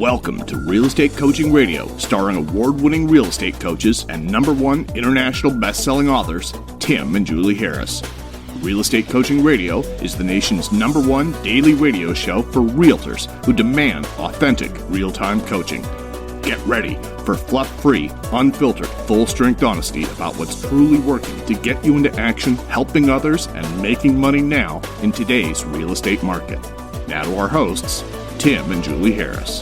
Welcome to Real Estate Coaching Radio, starring award-winning real estate coaches and #1 international best-selling authors, Tim and Julie Harris. Real Estate Coaching Radio is the nation's #1 daily radio show for realtors who demand authentic, real-time coaching. Get ready for fluff-free, unfiltered, full-strength honesty about what's truly working to get you into action, helping others, and making money now in today's real estate market. Now to our hosts, Tim and Julie Harris.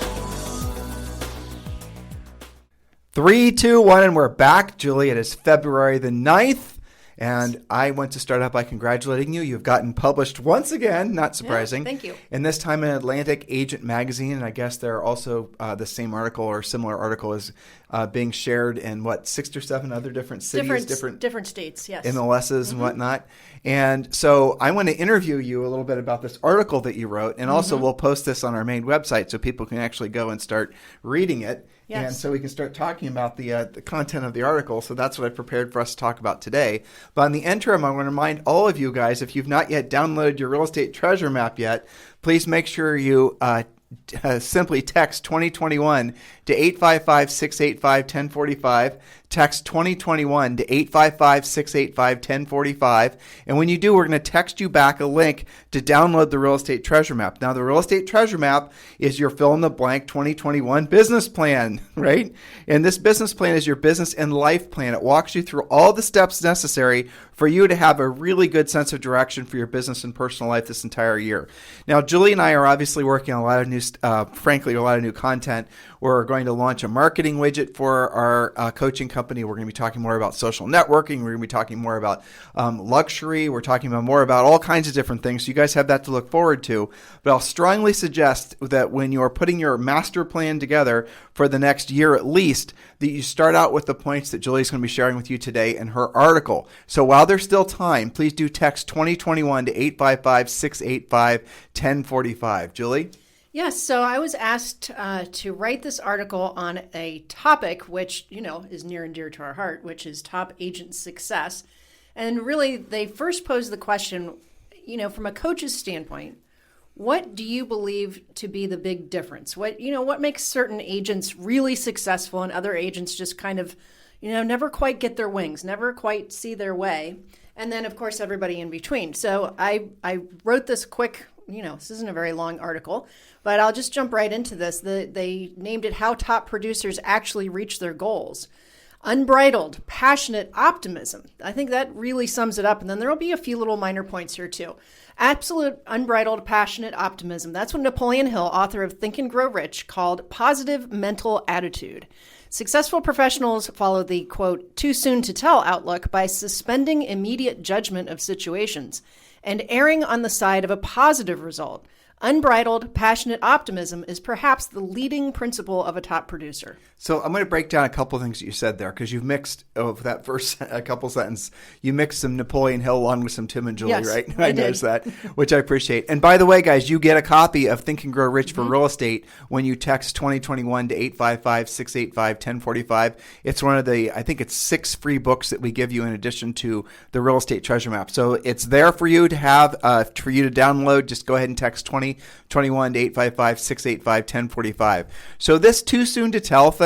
3, 2, 1, and we're back. Julie, it is February the 9th, and I want to start out by congratulating you. You've gotten published once again, not surprising. Yeah, thank you. And this time in Atlantic Agent Magazine, and I guess they're also the same article or similar article is being shared in, 6 or 7 other different cities? Different states, yes. MLSs and whatnot. And so I want to interview you a little bit about this article that you wrote, and also we'll post this on our main website so people can actually go and start reading it. Yes. And so we can start talking about the content of the article. So that's what I prepared for us to talk about today. But in the interim, I want to remind all of you guys, if you've not yet downloaded your real estate treasure map yet, please make sure you simply text 2021 to 855-685-1045. Text 2021 to 855-685-1045. And when you do, we're going to text you back a link to download the Real Estate Treasure Map. Now, the Real Estate Treasure Map is your fill-in-the-blank 2021 business plan, right? And this business plan is your business and life plan. It walks you through all the steps necessary for you to have a really good sense of direction for your business and personal life this entire year. Now, Julie and I are obviously working on a lot of new, a lot of new content. We're going to launch a marketing widget for our coaching company. We're going to be talking more about social networking. We're going to be talking more about luxury. We're talking about more about all kinds of different things. So you guys have that to look forward to. But I'll strongly suggest that when you're putting your master plan together for the next year at least, that you start out with the points that Julie's going to be sharing with you today in her article. So while there's still time, please do text 2021 to 855-685-1045. Julie? Yes, so I was asked to write this article on a topic which, is near and dear to our heart, which is top agent success. And really, they first posed the question, from a coach's standpoint, what do you believe to be the big difference? What makes certain agents really successful and other agents just kind of, never quite get their wings, never quite see their way? And then, of course, everybody in between. So I wrote this quick, this isn't a very long article, but I'll just jump right into this. They named it How Top Producers Actually Reach Their Goals. Unbridled, passionate optimism. I think that really sums it up. And then there will be a few little minor points here too. Absolute unbridled, passionate optimism. That's what Napoleon Hill, author of Think and Grow Rich, called positive mental attitude. Successful professionals follow the, quote, too soon to tell outlook by suspending immediate judgment of situations and erring on the side of a positive result. Unbridled, passionate optimism is perhaps the leading principle of a top producer. So I'm going to break down a couple of things that you said there, because you've mixed, that first a couple sentences, you mixed some Napoleon Hill along with some Tim and Julie, yes, right? I noticed that, which I appreciate. And by the way, guys, you get a copy of Think and Grow Rich for Real Estate when you text 2021 to 855-685-1045. It's one of the, I think it's 6 free books that we give you in addition to the Real Estate Treasure Map. So it's there for you to have, for you to download. Just go ahead and text 2021 to 855-685-1045. So this too soon to tell thing,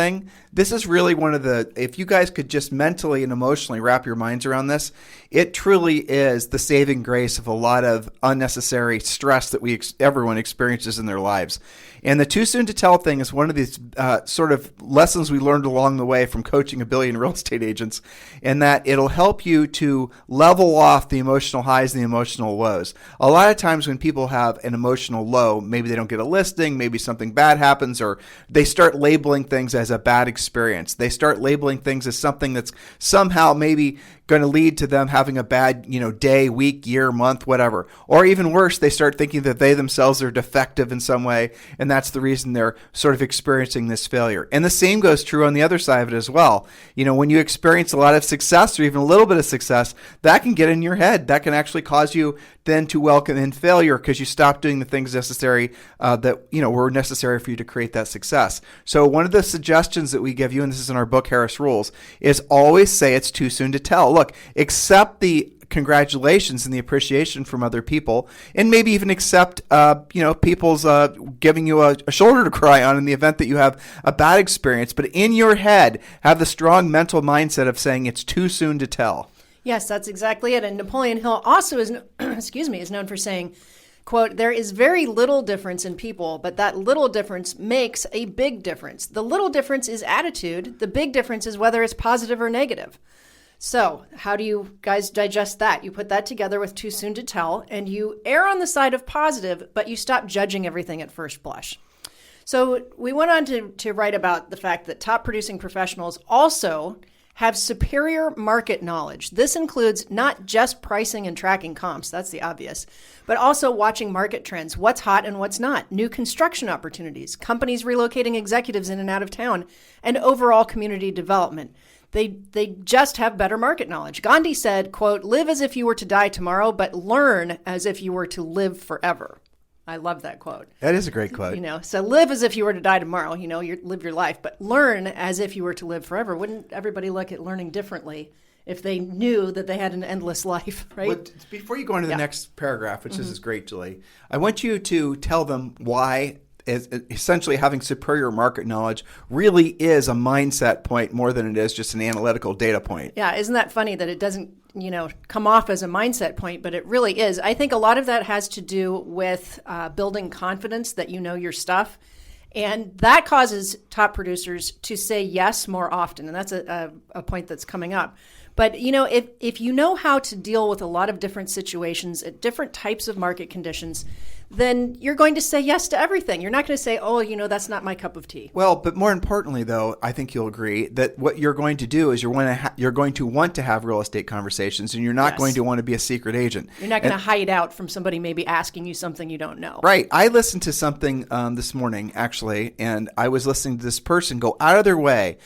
this is really one of the, if you guys could just mentally and emotionally wrap your minds around this, it truly is the saving grace of a lot of unnecessary stress that everyone experiences in their lives. And the too soon to tell thing is one of these sort of lessons we learned along the way from coaching a billion real estate agents, in that it'll help you to level off the emotional highs and the emotional lows. A lot of times when people have an emotional low, maybe they don't get a listing, maybe something bad happens, or they start labeling things as a bad experience. They start labeling things as something that's somehow maybe going to lead to them having a bad, day, week, year, month, whatever. Or even worse, they start thinking that they themselves are defective in some way, and that's the reason they're sort of experiencing this failure. And the same goes true on the other side of it as well. When you experience a lot of success or even a little bit of success, that can get in your head. That can actually cause you then to welcome in failure because you stop doing the things necessary that were necessary for you to create that success. So one of the suggestions that we give you, and this is in our book, Harris Rules, is always say it's too soon to tell. Look, accept the congratulations and the appreciation from other people, and maybe even accept, people's giving you a shoulder to cry on in the event that you have a bad experience. But in your head, have the strong mental mindset of saying it's too soon to tell. Yes, that's exactly it. And Napoleon Hill also is, is known for saying, quote, "There is very little difference in people, but that little difference makes a big difference. The little difference is attitude. The big difference is whether it's positive or negative." So how do you guys digest that? You put that together with too soon to tell, and you err on the side of positive, but you stop judging everything at first blush. So we went on to write about the fact that top producing professionals also have superior market knowledge. This includes not just pricing and tracking comps, that's the obvious, but also watching market trends, what's hot and what's not, new construction opportunities, companies relocating executives in and out of town, and overall community development. They just have better market knowledge. Gandhi said, quote, "Live as if you were to die tomorrow, but learn as if you were to live forever." I love that quote. That is a great quote. So live as if you were to die tomorrow, live your life, but learn as if you were to live forever. Wouldn't everybody look at learning differently if they knew that they had an endless life, right? Well, before you go into the next paragraph, which this is great, Julie, I want you to tell them why essentially having superior market knowledge really is a mindset point more than it is just an analytical data point. Yeah, isn't that funny that it doesn't, come off as a mindset point, but it really is. I think a lot of that has to do with building confidence that you know your stuff. And that causes top producers to say yes more often. And that's a point that's coming up. But, if you know how to deal with a lot of different situations at different types of market conditions, then you're going to say yes to everything. You're not going to say, oh, that's not my cup of tea. Well, but more importantly, though, I think you'll agree that what you're going to do is you're going to want to have real estate conversations, and you're not going to want to be a secret agent. You're not going to hide out from somebody maybe asking you something you don't know. Right. I listened to something this morning, actually, and I was listening to this person go out of their way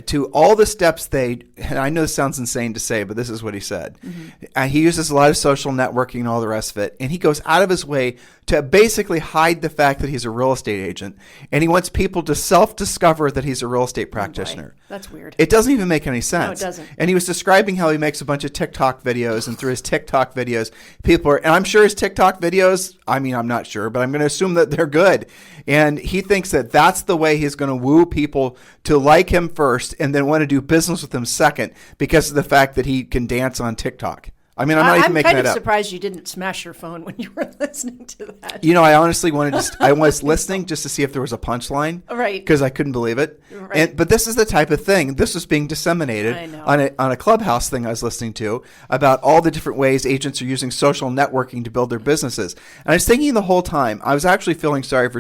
to all the steps and I know this sounds insane to say, but this is what he said. Mm-hmm. He uses a lot of social networking and all the rest of it, and he goes out of his way to basically hide the fact that he's a real estate agent, and he wants people to self-discover that he's a real estate practitioner. That's weird. It doesn't even make any sense. No, it doesn't. And he was describing how he makes a bunch of TikTok videos, and through his TikTok videos, and I'm sure his TikTok videos, I'm not sure, but I'm going to assume that they're good. And he thinks that that's the way he's going to woo people to like him first and then want to do business with him second because of the fact that he can dance on TikTok. I'm not even making that up. I'm kind of surprised you didn't smash your phone when you were listening to that. I honestly I was listening just to see if there was a punchline. Right. Because I couldn't believe it. Right. But this is the type of thing. This was being disseminated on a Clubhouse thing I was listening to about all the different ways agents are using social networking to build their businesses. And I was thinking the whole time, I was actually feeling sorry for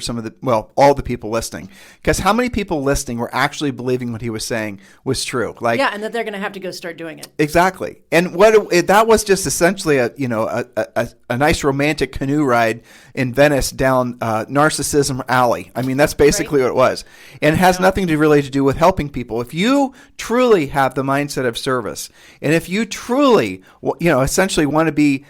all the people listening. Because how many people listening were actually believing what he was saying was true? And that they're going to have to go start doing it. Exactly. And that was just essentially a nice romantic canoe ride in Venice down Narcissism Alley. That's basically what it was. And it has nothing to really to do with helping people. If you truly have the mindset of service, and if you truly, essentially want to be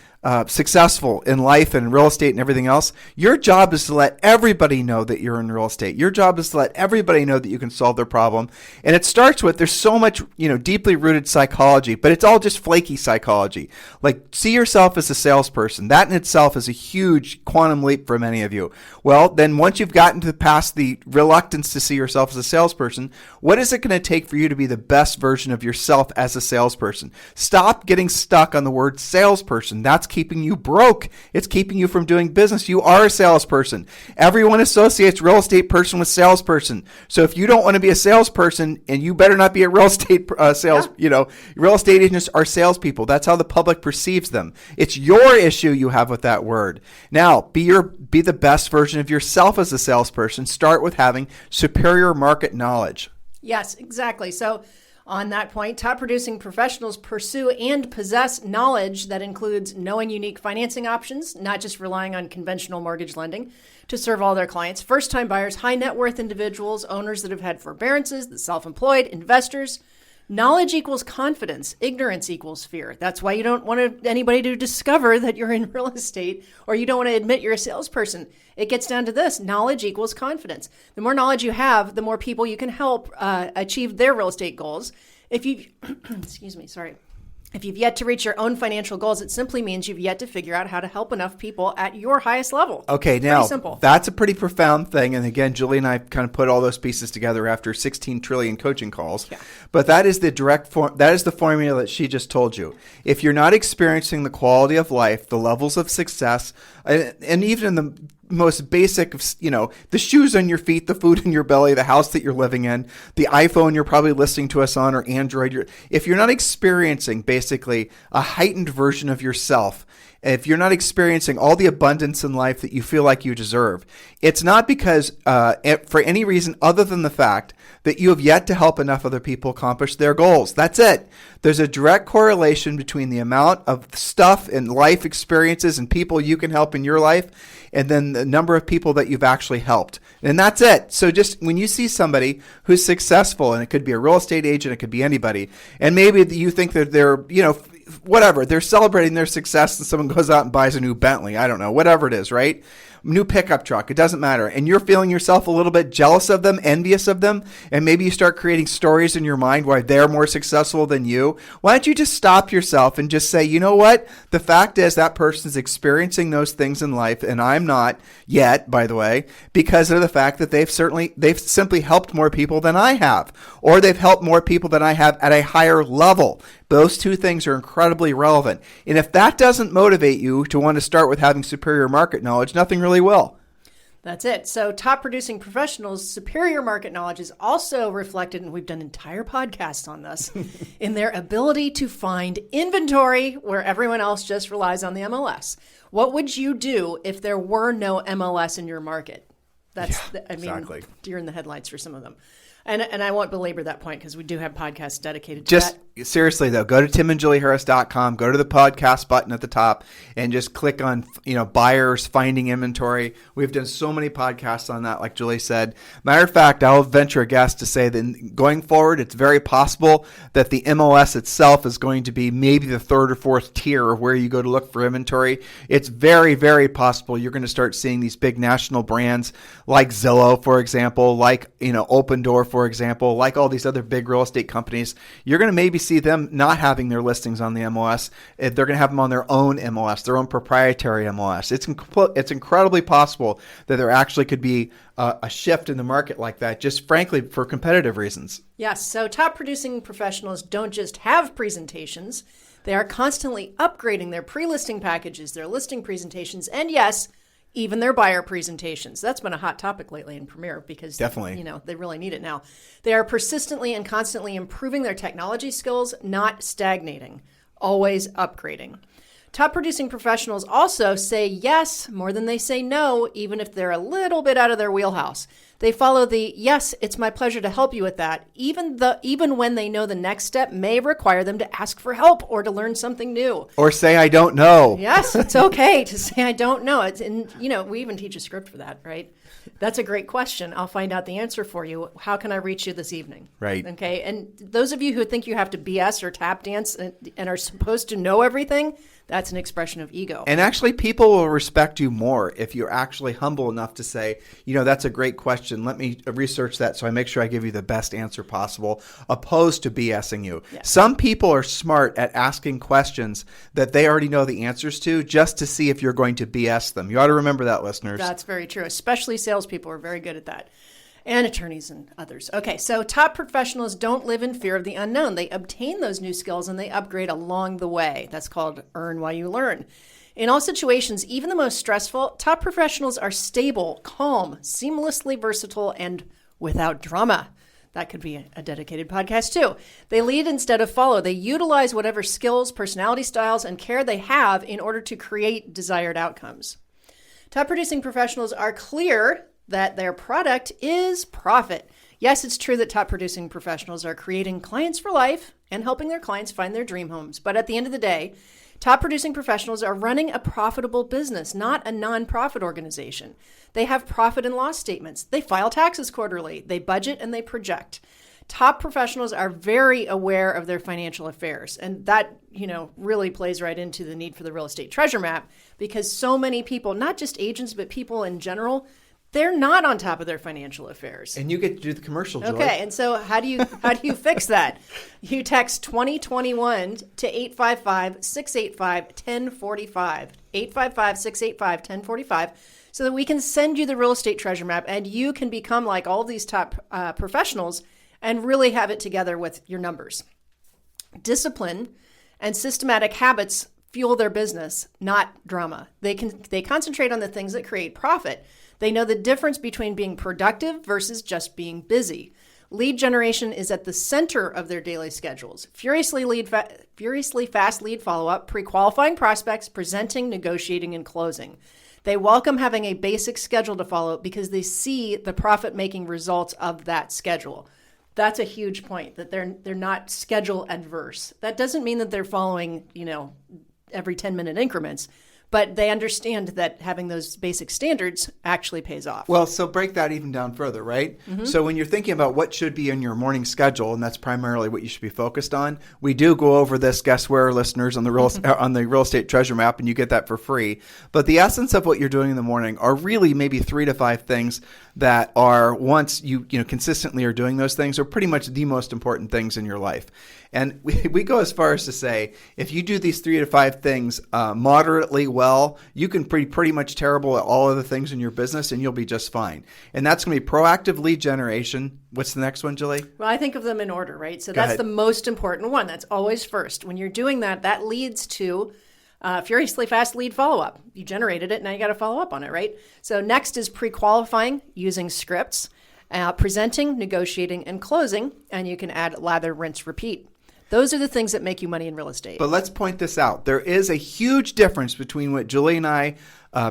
successful in life and real estate and everything else, your job is to let everybody know that you're in real estate. Your job is to let everybody know that you can solve their problem. And it starts with, there's so much, deeply rooted psychology, but it's all just flaky psychology. Like, see yourself as a salesperson. That in itself is a huge quantum leap for many of you. Well, then once you've gotten past the reluctance to see yourself as a salesperson, what is it going to take for you to be the best version of yourself as a salesperson? Stop getting stuck on the word salesperson. That's keeping you broke. It's keeping you from doing business. You are a salesperson. Everyone associates real estate person with salesperson. So if you don't want to be a salesperson, and you better not be a real estate real estate agents are salespeople. That's how the public perceives them. It's your issue you have with that word. Now, be the best version of yourself as a salesperson. Start with having superior market knowledge. Yes, exactly. So on that point, top producing professionals pursue and possess knowledge that includes knowing unique financing options, not just relying on conventional mortgage lending to serve all their clients, first-time buyers, high net worth individuals, owners that have had forbearances, the self-employed, investors. Knowledge equals confidence. Ignorance equals fear. That's why you don't want anybody to discover that you're in real estate, or you don't want to admit you're a salesperson. It gets down to this. Knowledge equals confidence. The more knowledge you have, the more people you can help achieve their real estate goals. If you, excuse me, sorry. If you've yet to reach your own financial goals, it simply means you've yet to figure out how to help enough people at your highest level. Okay, Pretty now simple. That's a pretty profound thing. And again, Julie and I kind of put all those pieces together after 16 trillion coaching calls. Yeah. But that is the that is the formula that she just told you. If you're not experiencing the quality of life, the levels of success, and even in the most basic, the shoes on your feet, the food in your belly, the house that you're living in, the iPhone you're probably listening to us on, or Android. If you're not experiencing basically a heightened version of yourself, if you're not experiencing all the abundance in life that you feel like you deserve, it's not because for any reason other than the fact that you have yet to help enough other people accomplish their goals. That's it. There's a direct correlation between the amount of stuff and life experiences and people you can help in your life and then the number of people that you've actually helped. And that's it. So just when you see somebody who's successful, and it could be a real estate agent, it could be anybody, and maybe you think that they're, whatever, they're celebrating their success and someone goes out and buys a new Bentley, I don't know, whatever it is, right? New pickup truck, it doesn't matter. And you're feeling yourself a little bit jealous of them, envious of them, and maybe you start creating stories in your mind why they're more successful than you. Why don't you just stop yourself and just say, you know what? The fact is that person's experiencing those things in life, and I'm not yet, by the way, because of the fact that they've simply helped more people than I have, or they've helped more people than I have at a higher level. Those two things are incredibly relevant. And if that doesn't motivate you to want to start with having superior market knowledge, nothing really will. That's it. So top producing professionals' superior market knowledge is also reflected, and we've done entire podcasts on this, in their ability to find inventory where everyone else just relies on the MLS. What would you do if there were no MLS in your market? Exactly. Deer in the headlights for some of them. And I won't belabor that point because we do have podcasts dedicated to that. Seriously, though, go to timandjulieharris.com, go to the podcast button at the top, and just click on, buyers, finding inventory. We've done so many podcasts on that, like Julie said. Matter of fact, I'll venture a guess to say that going forward, it's very possible that the MLS itself is going to be maybe the third or fourth tier of where you go to look for inventory. It's very, very possible you're going to start seeing these big national brands like Zillow, for example, like, Open Door, for example, like all these other big real estate companies. You're going to maybe see them not having their listings on the MLS. They're going to have them on their own MLS, their own proprietary MLS. It's incredibly possible that there actually could be a shift in the market like that, just frankly for competitive reasons. Yes. So top producing professionals don't just have presentations. They are constantly upgrading their pre-listing packages, their listing presentations, and yes, even their buyer presentations. That's been a hot topic lately in Premier because definitely, they really need it now. They are persistently and constantly improving their technology skills, not stagnating, always upgrading. Top producing professionals also say yes more than they say no, even if they're a little bit out of their wheelhouse. They follow the, yes, it's my pleasure to help you with that, even when they know the next step may require them to ask for help or to learn something new. Or say, I don't know. Yes, it's okay to say, I don't know. We even teach a script for that, right? That's a great question. I'll find out the answer for you. How can I reach you this evening? Right. Okay. And those of you who think you have to BS or tap dance and are supposed to know everything, that's an expression of ego. And actually, people will respect you more if you're actually humble enough to say, that's a great question. Let me research that so I make sure I give you the best answer possible, opposed to BSing you. Yeah. Some people are smart at asking questions that they already know the answers to just to see if you're going to BS them. You ought to remember that, listeners. That's very true. Especially salespeople are very good at that. And attorneys and others. Okay, so top professionals don't live in fear of the unknown. They obtain those new skills and they upgrade along the way. That's called earn while you learn. In all situations, even the most stressful, top professionals are stable, calm, seamlessly versatile, and without drama. That could be a dedicated podcast too. They lead instead of follow. They utilize whatever skills, personality styles, and care they have in order to create desired outcomes. Top producing professionals are clear that their product is profit. Yes, it's true that top producing professionals are creating clients for life and helping their clients find their dream homes. But at the end of the day, top producing professionals are running a profitable business, not a nonprofit organization. They have profit and loss statements. They file taxes quarterly. They budget and they project. Top professionals are very aware of their financial affairs. And that, really plays right into the need for the real estate treasure map because so many people, not just agents, but people in general, They're not on top of their financial affairs. And you get to do the commercial, Joy. Okay, and so how do you fix that? You text 2021 to 855-685-1045. 855-685-1045 so that we can send you the real estate treasure map and you can become like all these top professionals and really have it together with your numbers. Discipline and systematic habits fuel their business, not drama. They concentrate on the things that create profit. They know the difference between being productive versus just being busy. Lead generation is at the center of their daily schedules. Furiously fast lead follow-up, pre-qualifying prospects, presenting, negotiating, and closing. They welcome having a basic schedule to follow because they see the profit-making results of that schedule. That's a huge point, that they're not schedule adverse. That doesn't mean that they're following, every 10-minute increments, but they understand that having those basic standards actually pays off. Well, so break that even down further, right? Mm-hmm. So when you're thinking about what should be in your morning schedule, and that's primarily what you should be focused on, we do go over this, guess where, listeners, on the real estate treasure map, and you get that for free. But the essence of what you're doing in the morning are really maybe 3 to 5 things that are, once you consistently are doing those things, are pretty much the most important things in your life. And we go as far as to say, if you do these 3 to 5 things moderately well, you can be pretty much terrible at all other things in your business and you'll be just fine. And that's going to be proactive lead generation. What's the next one, Julie? Well, I think of them in order, right? So that's the most important one. That's always first. When you're doing that, that leads to furiously fast lead follow-up. You generated it, now you got to follow up on it, right? So next is pre-qualifying using scripts, presenting, negotiating, and closing, and you can add lather, rinse, repeat. Those are the things that make you money in real estate. But let's point this out. There is a huge difference between what Julie and I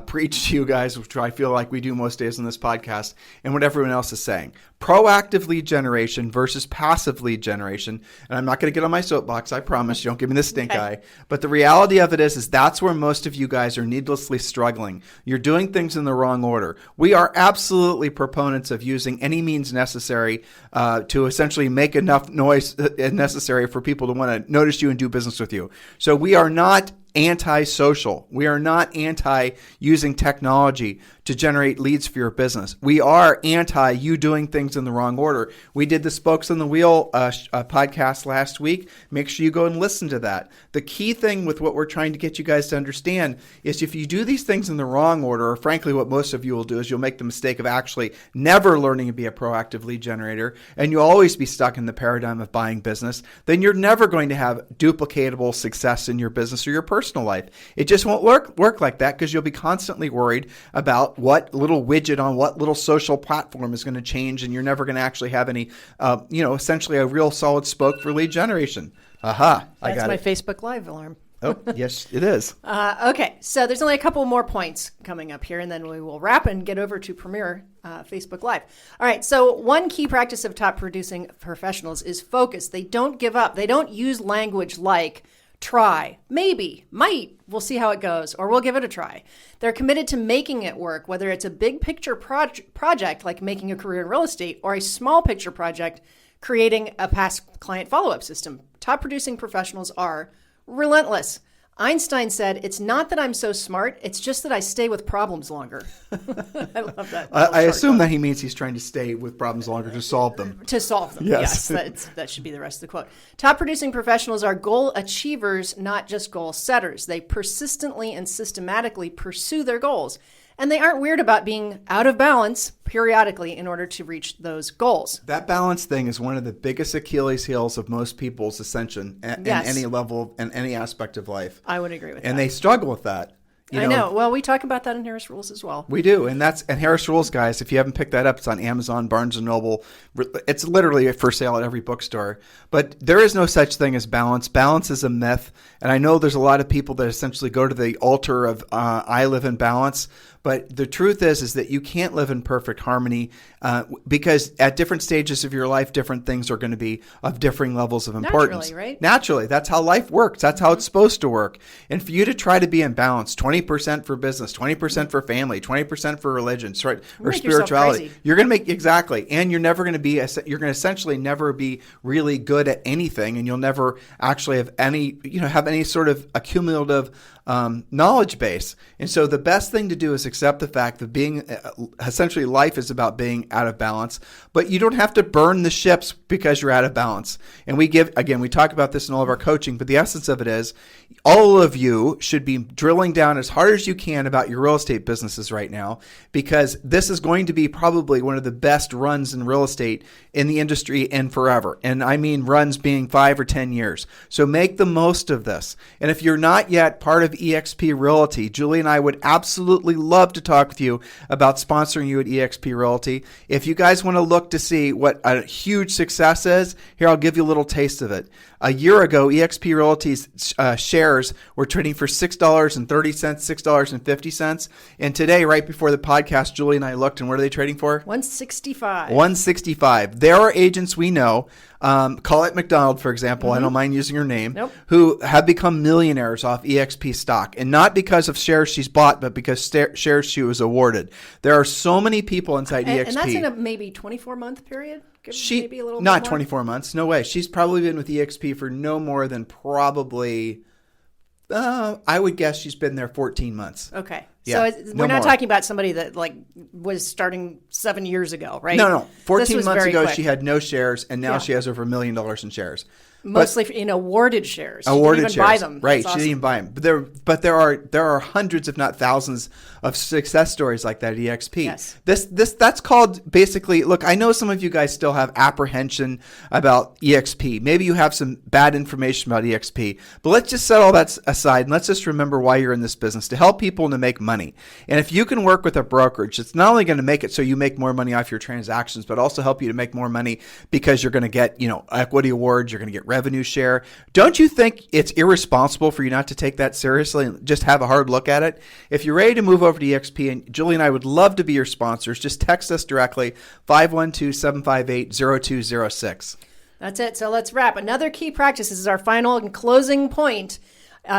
preach to you guys, which I feel like we do most days on this podcast, and what everyone else is saying. Proactive lead generation versus passive lead generation. And I'm not going to get on my soapbox, I promise. You don't give me the stink eye. But the reality of it is that's where most of you guys are needlessly struggling. You're doing things in the wrong order. We are absolutely proponents of using any means necessary to essentially make enough noise necessary for people to want to notice you and do business with you. So we are not anti-social. We are not anti-using technology to generate leads for your business. We are anti-you doing things in the wrong order. We did the Spokes on the Wheel podcast last week. Make sure you go and listen to that. The key thing with what we're trying to get you guys to understand is if you do these things in the wrong order, or frankly what most of you will do is you'll make the mistake of actually never learning to be a proactive lead generator, and you'll always be stuck in the paradigm of buying business, then you're never going to have duplicatable success in your business or your personal life. It just won't work like that because you'll be constantly worried about what little widget on what little social platform is going to change, and you're never going to actually have any, essentially a real solid spoke for lead generation. Aha, I got it. That's my Facebook Live alarm. Oh, yes, it is. Okay, so there's only a couple more points coming up here, and then we will wrap and get over to Premier Facebook Live. All right, so one key practice of top producing professionals is focus. They don't give up. They don't use language like try, maybe, might, we'll see how it goes, or we'll give it a try. They're committed to making it work, whether it's a big picture project like making a career in real estate or a small picture project creating a past client follow-up system. Top producing professionals are relentless. Einstein said, "It's not that I'm so smart, it's just that I stay with problems longer." I love that. I assume that he means he's trying to stay with problems longer to solve them. To solve them, yes. That should be the rest of the quote. Top producing professionals are goal achievers, not just goal setters. They persistently and systematically pursue their goals. And they aren't weird about being out of balance periodically in order to reach those goals. That balance thing is one of the biggest Achilles heels of most people's ascension in any level and any aspect of life. I would agree with that. And they struggle with that. I know. Well, we talk about that in Harris Rules as well. We do. And Harris Rules, guys, if you haven't picked that up, it's on Amazon, Barnes & Noble. It's literally for sale at every bookstore. But there is no such thing as balance. Balance is a myth. And I know there's a lot of people that essentially go to the altar of I live in balance. But the truth is that you can't live in perfect harmony because at different stages of your life, different things are going to be of differing levels of importance. Naturally, right? Naturally. That's how life works. That's how it's supposed to work. And for you to try to be in balance, 20% for business, 20% for family, 20% for religion, or spirituality, you're going to make exactly. And you're never going to be, you're going to essentially never be really good at anything. And you'll never actually have any sort of accumulative knowledge base. And so the best thing to do is accept the fact that being essentially life is about being out of balance, but you don't have to burn the ships because you're out of balance. And we talk about this in all of our coaching, but the essence of it is all of you should be drilling down as hard as you can about your real estate businesses right now, because this is going to be probably one of the best runs in real estate in the industry and forever. And I mean runs being 5 or 10 years. So make the most of this. And if you're not yet part of eXp Realty, Julie and I would absolutely love to talk with you about sponsoring you at eXp Realty. If you guys want to look to see what a huge success is, here, I'll give you a little taste of it. A year ago, eXp Realty's shares were trading for $6.30, $6.50. And today, right before the podcast, Julie and I looked, and what are they trading for? $165. $165. There are agents we know, Colette McDonald, for example, I don't mind using her name, who have become millionaires off eXp stock. And not because of shares she's bought, but because shares she was awarded. There are so many people inside eXp. And that's in a maybe 24-month period? Maybe a little bit not more? 24 months. No way. She's probably been with eXp for no more than probably, I would guess she's been there 14 months. Okay. Yeah, So we're not talking about somebody that was starting 7 years ago, right? No. 14 months ago, quick. she had no shares, and now she has over $1 million in shares. Mostly in awarded shares. Awarded she didn't even shares. buy them. Right. That's She didn't even buy them. But there are hundreds, if not thousands, of success stories like that at eXp. Yes. That's called basically, look, I know some of you guys still have apprehension about eXp. Maybe you have some bad information about eXp. But let's just set all that aside and let's just remember why you're in this business, to help people and to make money. And if you can work with a brokerage, it's not only going to make it so you make more money off your transactions, but also help you to make more money because you're going to get, equity awards, you're going to get revenue share. Don't you think it's irresponsible for you not to take that seriously and just have a hard look at it? If you're ready to move over to eXp, and Julie and I would love to be your sponsors, just text us directly, 512-758-0206. That's it. So let's wrap. Another key practice, this is our final and closing point.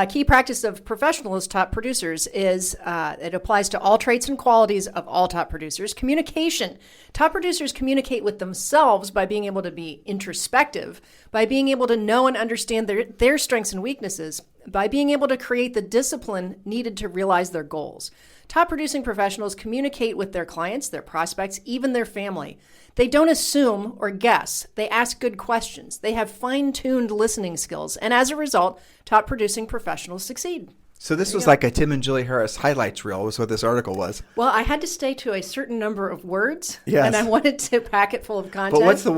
Key practice of professionals, top producers, is it applies to all traits and qualities of all top producers. Communication. Top producers communicate with themselves by being able to be introspective, by being able to know and understand their strengths and weaknesses, by being able to create the discipline needed to realize their goals. Top producing professionals communicate with their clients, their prospects, even their family. They don't assume or guess. They ask good questions. They have fine-tuned listening skills. And as a result, top producing professionals succeed. So this was like a Tim and Julie Harris highlights reel was what this article was. Well, I had to stay to a certain number of words. Yes. And I wanted to pack it full of content. But what's the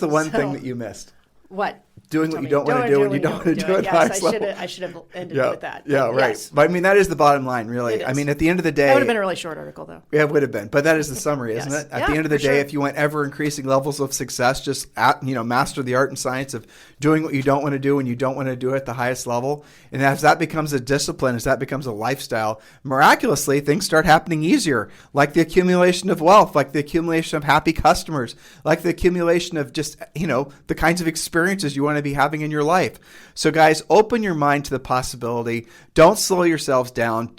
one thing that you missed? What? Doing what you don't want to do when you don't want to do it. Yes, I should have ended with that. Yeah, right. Yes. But I mean, that is the bottom line, really. I mean, at the end of the day, that would have been a really short article, though. Yeah, it would have been. But that is the summary, isn't it? At the end of the day, if you want ever increasing levels of success, just master the art and science of doing what you don't want to do when you don't want to do it at the highest level. And as that becomes a discipline, as that becomes a lifestyle, miraculously, things start happening easier, like the accumulation of wealth, like the accumulation of happy customers, like the accumulation of just, the kinds of experiences you want to be having in your life. So guys, open your mind to the possibility. Don't slow yourselves down.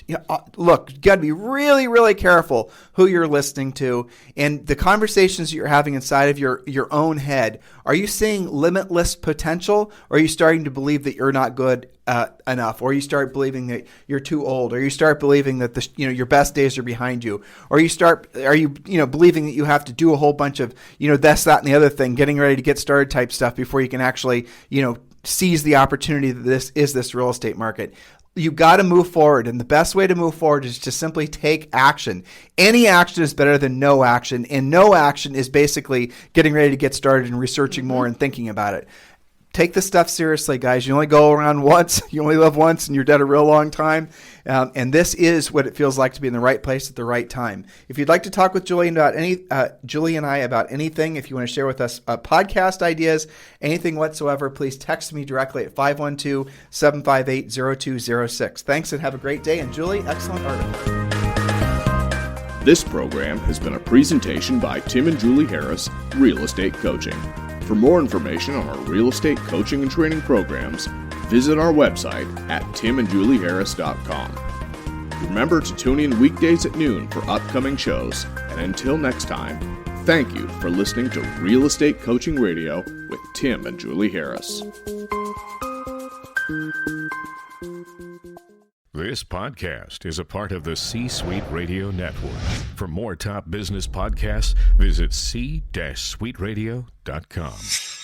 Look, you got to be really, really careful who you're listening to and the conversations you're having inside of your own head. Are you seeing limitless potential, or are you starting to believe that you're not good enough, or you start believing that you're too old, or you start believing that your best days are behind you, or are you believing that you have to do a whole bunch of this, that, and the other thing, getting ready to get started type stuff before you can actually seize the opportunity that this real estate market. You got to move forward, and the best way to move forward is to simply take action. Any action is better than no action, and no action is basically getting ready to get started and researching more and thinking about it. Take this stuff seriously, guys. You only go around once. You only live once, and you're dead a real long time. And this is what it feels like to be in the right place at the right time. If you'd like to talk with Julie and I about anything, if you want to share with us podcast ideas, anything whatsoever, please text me directly at 512-758-0206. Thanks, and have a great day. And Julie, excellent article. This program has been a presentation by Tim and Julie Harris, Real Estate Coaching. For more information on our real estate coaching and training programs, visit our website at timandjulieharris.com. Remember to tune in weekdays at noon for upcoming shows, and until next time, thank you for listening to Real Estate Coaching Radio with Tim and Julie Harris. This podcast is a part of the C-Suite Radio Network. For more top business podcasts, visit c-suiteradio.com.